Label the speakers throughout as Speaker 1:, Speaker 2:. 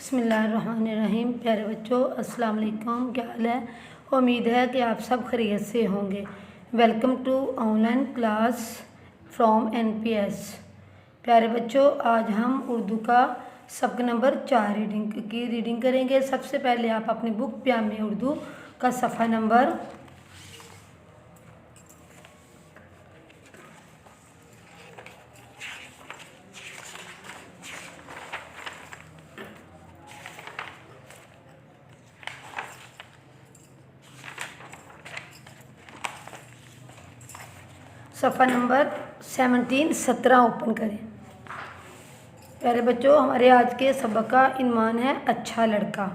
Speaker 1: बिस्मिल्लाहिर्रहमानिर्रहीम। प्यारे बच्चों, अस्सलाम वालेकुम। क्या हाल है? उम्मीद है कि आप सब खैरियत से होंगे। Welcome to online class from NPS। प्यारे बच्चों, आज हम उर्दू का सबक नंबर 4 रीडिंग करेंगे। सबसे पहले आप अपनी बुक प्यामी उर्दू का सफ़ा नंबर 17 ओपन करें। प्यारे बच्चों, हमारे आज के सबक का इन्वान है अच्छा लड़का।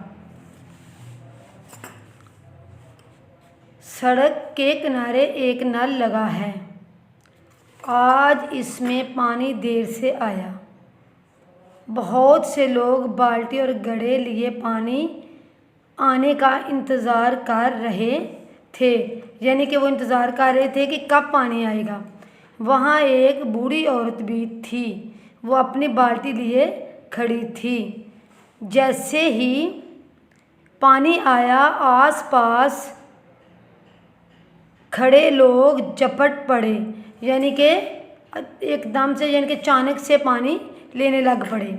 Speaker 1: सड़क के किनारे एक नल लगा है, आज इसमें पानी देर से आया। बहुत से लोग बाल्टी और घड़े लिए पानी आने का इंतज़ार कर रहे थे, यानी कि वो इंतज़ार कर रहे थे कि कब पानी आएगा। वहाँ एक बूढ़ी औरत भी थी, वो अपनी बाल्टी लिए खड़ी थी। जैसे ही पानी आया, आसपास खड़े लोग झपट पड़े, यानी कि एकदम से, यानी कि अचानक से पानी लेने लग पड़े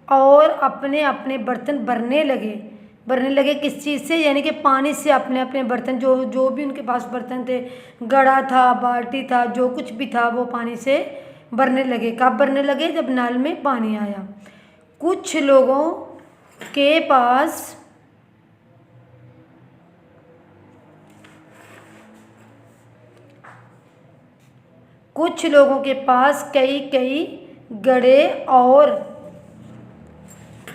Speaker 1: और अपने अपने बर्तन भरने लगे। किस चीज़ से? यानी कि पानी से अपने अपने बर्तन, जो भी उनके पास बर्तन थे, घड़ा था, बाल्टी था, जो कुछ भी था, वो पानी से भरने लगे। कब भरने लगे? जब नल में पानी आया। कुछ लोगों के पास कई घड़े और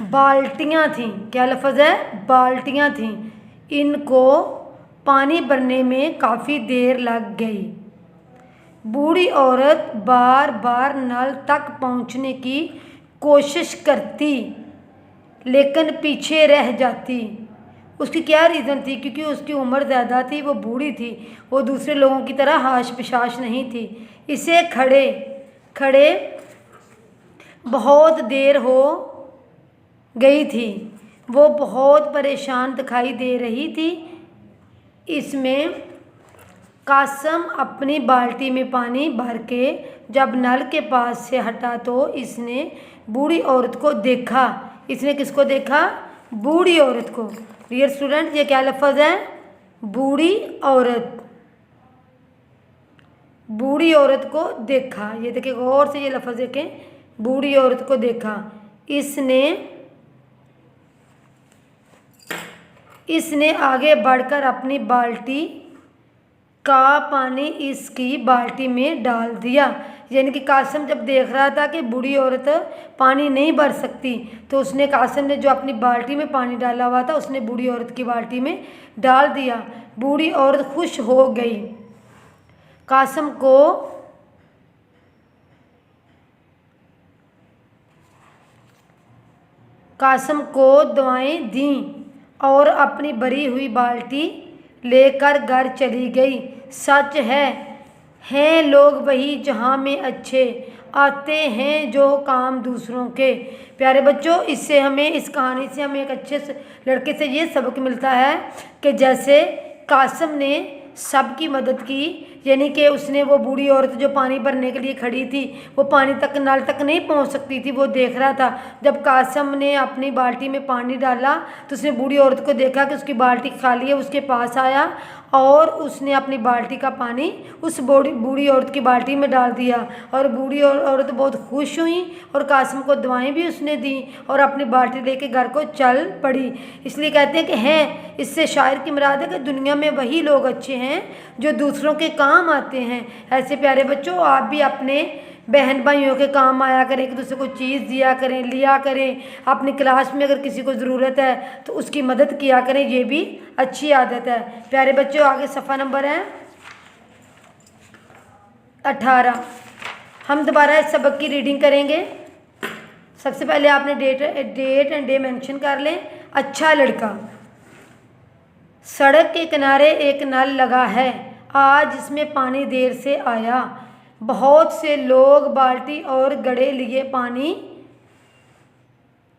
Speaker 1: बाल्टियाँ थीं। क्या लफ्ज़ है? बाल्टियाँ थीं। इनको पानी भरने में काफ़ी देर लग गई। बूढ़ी औरत बार बार नल तक पहुंचने की कोशिश करती, लेकिन पीछे रह जाती। उसकी क्या रीज़न थी? क्योंकि उसकी उम्र ज़्यादा थी, वो बूढ़ी थी, वो दूसरे लोगों की तरह हाश पिशाश नहीं थी। इसे खड़े खड़े बहुत देर हो गई थी। वो बहुत परेशान दिखाई दे रही थी। इसमें कासम अपनी बाल्टी में पानी भर के जब नल के पास से हटा तो इसने बूढ़ी औरत को देखा। इसने किसको देखा? बूढ़ी औरत को। डियर स्टूडेंट, ये क्या लफ्ज़ है? बूढ़ी औरत। बूढ़ी औरत को देखा। ये देखिए, गौर से ये लफ्ज़ देखें, बूढ़ी औरत को देखा। इसने आगे बढ़कर अपनी बाल्टी का पानी इसकी बाल्टी में डाल दिया। यानी कि कासिम जब देख रहा था कि बूढ़ी औरत पानी नहीं भर सकती, तो उसने, कासिम ने जो अपनी बाल्टी में पानी डाला हुआ था, उसने बूढ़ी औरत की बाल्टी में डाल दिया। बूढ़ी औरत खुश हो गई। कासिम को दुआएं दी और अपनी भरी हुई बाल्टी लेकर घर चली गई। सच हैं लोग वही जहाँ में अच्छे आते हैं जो काम दूसरों के। प्यारे बच्चों, इस कहानी से हमें एक अच्छे लड़के से ये सबक मिलता है कि जैसे कासिम ने सबकी मदद की, यानी कि उसने, वो बूढ़ी औरत जो पानी भरने के लिए खड़ी थी, वो पानी तक, नल तक नहीं पहुंच सकती थी, वो देख रहा था। जब कासिम ने अपनी बाल्टी में पानी डाला तो उसने बूढ़ी औरत को देखा कि उसकी बाल्टी खाली है, उसके पास आया और उसने अपनी बाल्टी का पानी उस बूढ़ी औरत की बाल्टी में डाल दिया। और बूढ़ी औरत बहुत खुश हुई और कासिम को दुआएं भी उसने दी और अपनी बाल्टी लेके घर को चल पड़ी। इसलिए कहते हैं कि इससे शायर की मुराद है कि दुनिया में वही लोग अच्छे हैं जो दूसरों के काम आते हैं। ऐसे प्यारे बच्चों, आप भी अपने बहन भाइयों के काम आया करें, एक दूसरे को चीज़ दिया करें, लिया करें। अपनी क्लास में अगर किसी को ज़रूरत है तो उसकी मदद किया करें, ये भी अच्छी आदत है। प्यारे बच्चों, आगे सफ़ा नंबर है 18। हम दोबारा इस सबक की रीडिंग करेंगे। सबसे पहले आपने डेट एंड डे मेंशन कर लें। अच्छा लड़का। सड़क के किनारे एक नल लगा है, आज इसमें पानी देर से आया। बहुत से लोग बाल्टी और घड़े लिए पानी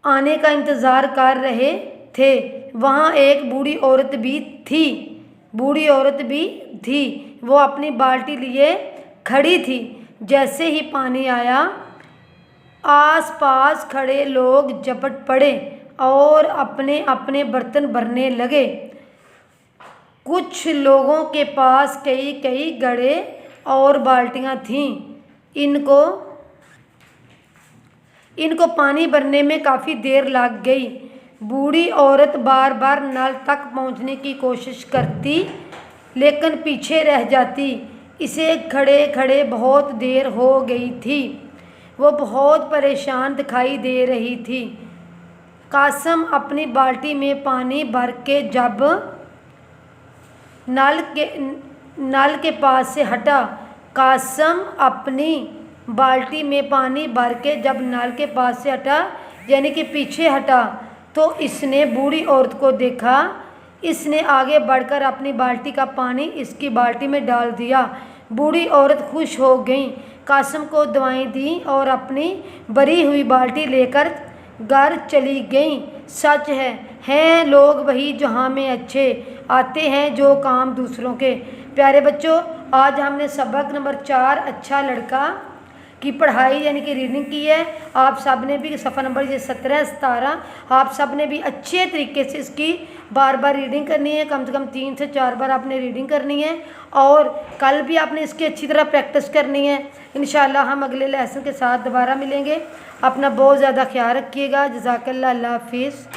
Speaker 1: آنے کا انتظار کر رہے تھے۔ وہاں ایک بوڑھی عورت بھی تھی، وہ اپنی بالٹی لیے کھڑی تھی۔ جیسے ہی پانی آیا، آس پاس کھڑے لوگ جھپٹ پڑے اور اپنے اپنے برتن بھرنے لگے۔ کچھ لوگوں کے پاس کئی گھڑے اور بالٹیاں تھیں۔ ان کو پانی بھرنے میں کافی دیر لگ گئی۔ بوڑھی عورت بار بار نل تک پہنچنے کی کوشش کرتی لیکن پیچھے رہ جاتی۔ اسے کھڑے کھڑے بہت دیر ہو گئی تھی۔ وہ بہت پریشان دکھائی دے رہی تھی۔ قاسم اپنی بالٹی میں پانی بھر کے جب نل کے پاس سے ہٹا یعنی کہ پیچھے ہٹا تو اس نے بوڑھی عورت کو دیکھا۔ اس نے آگے بڑھ کر اپنی بالٹی کا پانی اس کی بالٹی میں ڈال دیا۔ بوڑھی عورت خوش ہو گئی، قاسم کو دعائیں دیں اور اپنی بھری ہوئی بالٹی لے کر گھر چلی گئیں۔ سچ ہے، ہیں لوگ وہی جہاں میں اچھے، آتے ہیں جو کام دوسروں کے۔ پیارے بچوں، آج ہم نے سبق نمبر 4 اچھا لڑکا کی پڑھائی یعنی کہ ریڈنگ کی ہے۔ آپ سب نے بھی صفحہ نمبر 17 17 آپ سب نے بھی اچھے طریقے سے اس کی بار بار ریڈنگ کرنی ہے، کم سے کم 3 سے 4 بار آپ نے ریڈنگ کرنی ہے اور کل بھی آپ نے اس کی اچھی طرح پریکٹس کرنی ہے۔ انشاءاللہ ہم اگلے لیسن کے ساتھ دوبارہ ملیں گے۔ اپنا بہت زیادہ خیال رکھیے گا۔ جزاک اللہ، اللہ حافظ۔